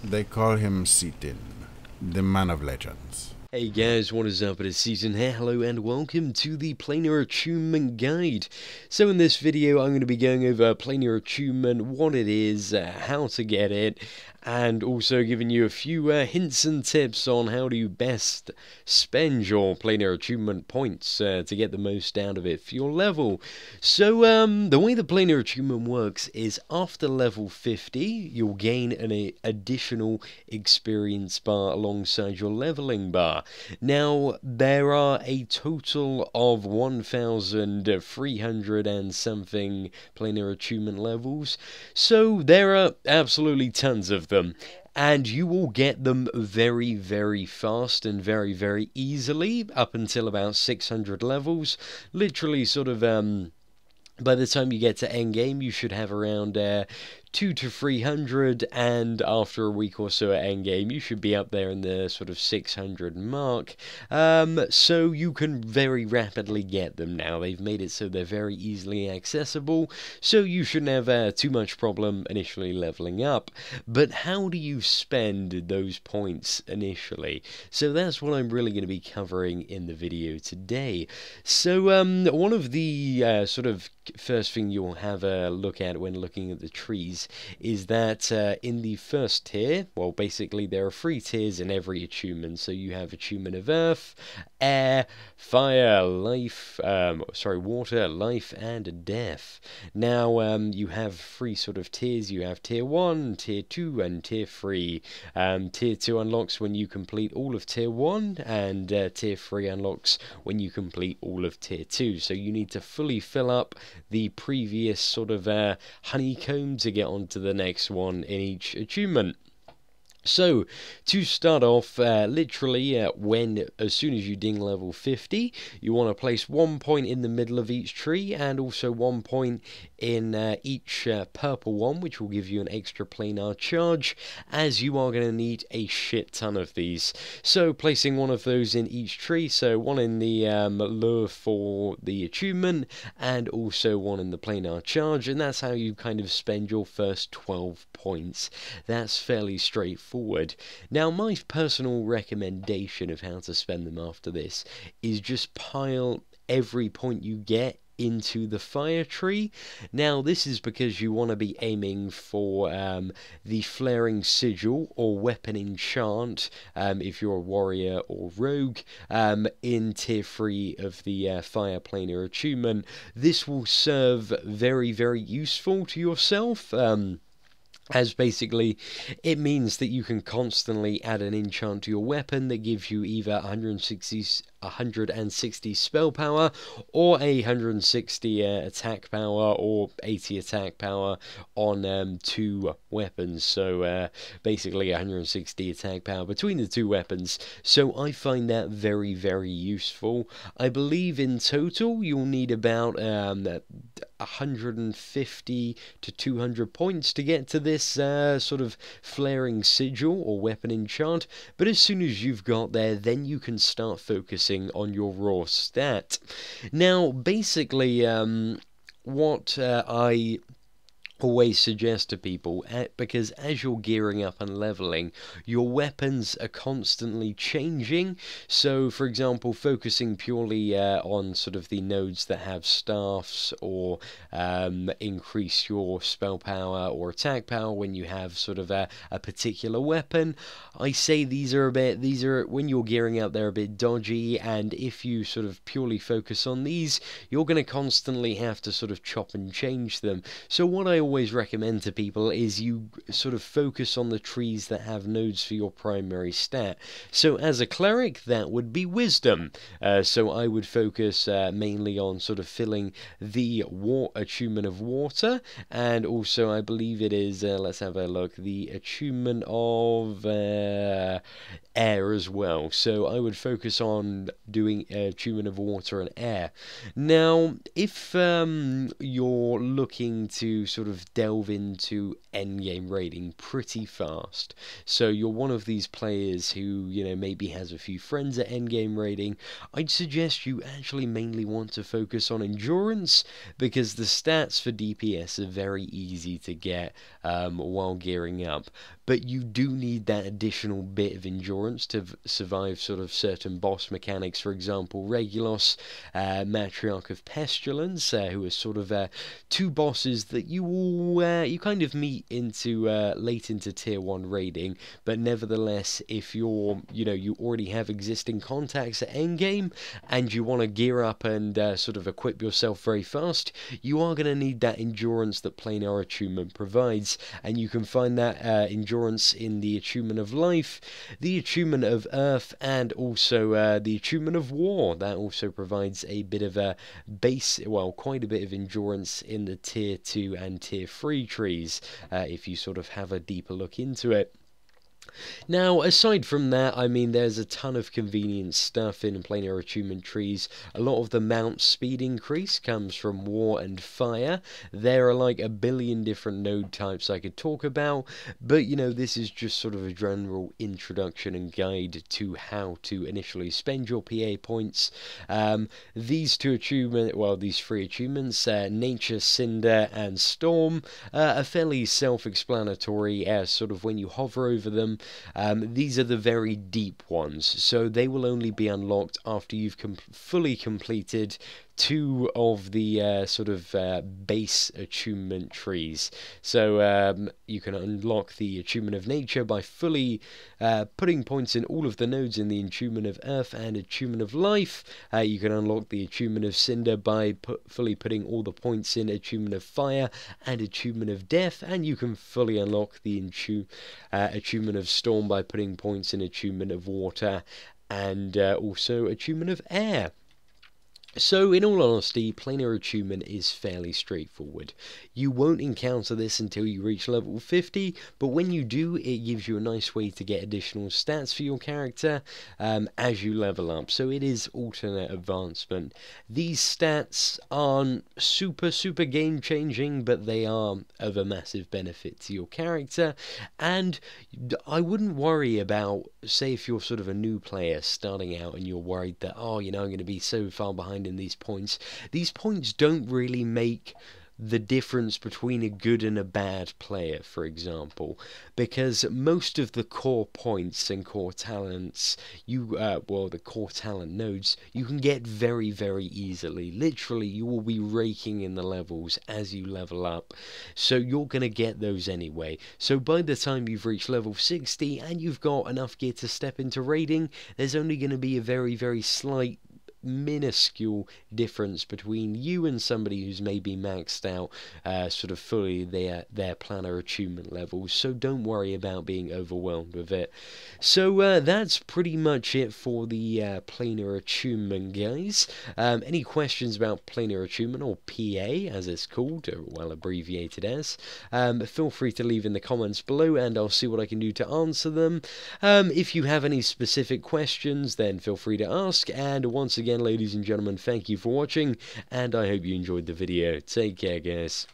They call him Seatin, the man of legends. Hey guys, what is up? It is Seatin here. Hello and welcome to the Planar Attunement Guide. So in this video I'm going to be going over Planar Attunement, what it is, how to get it, and also giving you a few hints and tips on how to best spend your Planar Attunement points to get the most out of it for your level. So the way the Planar Attunement works is after level 50 you'll gain an additional experience bar alongside your leveling bar. Now, there are a total of 1,300 and something Planar Attunement levels, so there are absolutely tons of them. And you will get them very, very fast and very, very easily up until about 600 levels. Literally sort of by the time you get to endgame, you should have around 200 to 300, and after a week or so at endgame, you should be up there in the sort of 600 mark. So you can very rapidly get them now. They've made it so they're very easily accessible, so you shouldn't have too much problem initially leveling up. But how do you spend those points initially? So that's what I'm really going to be covering in the video today. So one of the sort of first thing you'll have a look at when looking at the trees is that in the first tier, well, basically there are 3 tiers in every attunement. So you have attunement of earth, air, fire, life, water, life, and death. Now you have 3 sort of tiers. You have tier 1, tier 2, and tier 3. Tier 2 unlocks when you complete all of tier 1, and tier 3 unlocks when you complete all of tier 2. So you need to fully fill up the previous sort of honeycomb to get onto the next one in each attunement. So, to start off, literally, as soon as you ding level 50, you want to place 1 point in the middle of each tree, and also 1 point in each purple one, which will give you an extra planar charge, as you are going to need a shit ton of these. So, placing one of those in each tree, so one in the lure for the attunement, and also one in the planar charge, and that's how you kind of spend your first 12 points. That's fairly straightforward. Now, my personal recommendation of how to spend them after this is just pile every point you get into the fire tree. Now, this is because you want to be aiming for the flaring sigil or weapon enchant if you're a warrior or rogue in tier 3 of the fire planar attunement. This will serve very, very useful to yourself, as basically it means that you can constantly add an enchant to your weapon that gives you either 160 spell power or 160 attack power or 80 attack power on 2 weapons. So basically 160 attack power between the 2 weapons. So I find that very, very useful. I believe in total you'll need about 150 to 200 points to get to this sort of flaring sigil or weapon enchant, but as soon as you've got there, then you can start focusing on your raw stat. Now, basically, what I always suggest to people, because as you're gearing up and leveling, your weapons are constantly changing. So, for example, focusing purely on sort of the nodes that have staffs, or increase your spell power or attack power when you have sort of a particular weapon. I say these are when you're gearing up, they're a bit dodgy, and if you sort of purely focus on these, you're going to constantly have to sort of chop and change them. So what I always recommend to people is you sort of focus on the trees that have nodes for your primary stat. So as a cleric, that would be wisdom. So I would focus mainly on sort of filling the attunement of water, and also I believe it is, let's have a look, the attunement of air as well. So I would focus on doing attunement of water and air. Now, if you're looking to sort of of delve into endgame rating pretty fast. So you're one of these players who, maybe has a few friends at endgame rating. I'd suggest you actually mainly want to focus on endurance, because the stats for DPS are very easy to get while gearing up. But you do need that additional bit of endurance to survive sort of certain boss mechanics. For example, Regulus, Matriarch of Pestilence, who are sort of two bosses that you kind of meet into late into tier 1 raiding. But nevertheless, if you already have existing contacts at endgame and you want to gear up and sort of equip yourself very fast, you are going to need that endurance that Planar Attunement provides, and you can find that endurance in the Attunement of Life, the Attunement of Earth, and also the Attunement of War. That also provides a bit of a quite a bit of endurance in the tier 2 and tier 3 trees, if you sort of have a deeper look into it. Now, aside from that, I mean, there's a ton of convenient stuff in Planar Attunement trees. A lot of the mount speed increase comes from War and Fire. There are like a billion different node types I could talk about, but this is just sort of a general introduction and guide to how to initially spend your PA points. These three attunements, Nature, Cinder, and Storm, are fairly self-explanatory, sort of when you hover over them. These are the very deep ones, so they will only be unlocked after you've fully completed 2 of the sort of base attunement trees. So you can unlock the Attunement of Nature by fully putting points in all of the nodes in the Attunement of Earth and Attunement of Life. You can unlock the Attunement of Cinder by fully putting all the points in Attunement of Fire and Attunement of Death, and you can fully unlock the Attunement of Storm by putting points in Attunement of Water and also Attunement of Air. So, in all honesty, Planar Attunement is fairly straightforward. You won't encounter this until you reach level 50, but when you do, it gives you a nice way to get additional stats for your character as you level up. So it is alternate advancement. These stats aren't super game-changing, but they are of a massive benefit to your character, and I wouldn't worry about, say if you're sort of a new player starting out and you're worried that, I'm going to be so far behind in these points don't really make the difference between a good and a bad player, for example, because most of the core points and core talents, the core talent nodes, you can get very easily. Literally, you will be raking in the levels as you level up, so you're going to get those anyway. So by the time you've reached level 60 and you've got enough gear to step into raiding, there's only going to be a very slight minuscule difference between you and somebody who's maybe maxed out sort of fully their Planar Attunement levels, so don't worry about being overwhelmed with it. So that's pretty much it for the Planar Attunement, guys. Any questions about Planar Attunement, or PA as it's called, or well abbreviated as, feel free to leave in the comments below and I'll see what I can do to answer them. If you have any specific questions, then feel free to ask, and once again, ladies and gentlemen, thank you for watching, and I hope you enjoyed the video. Take care, guys.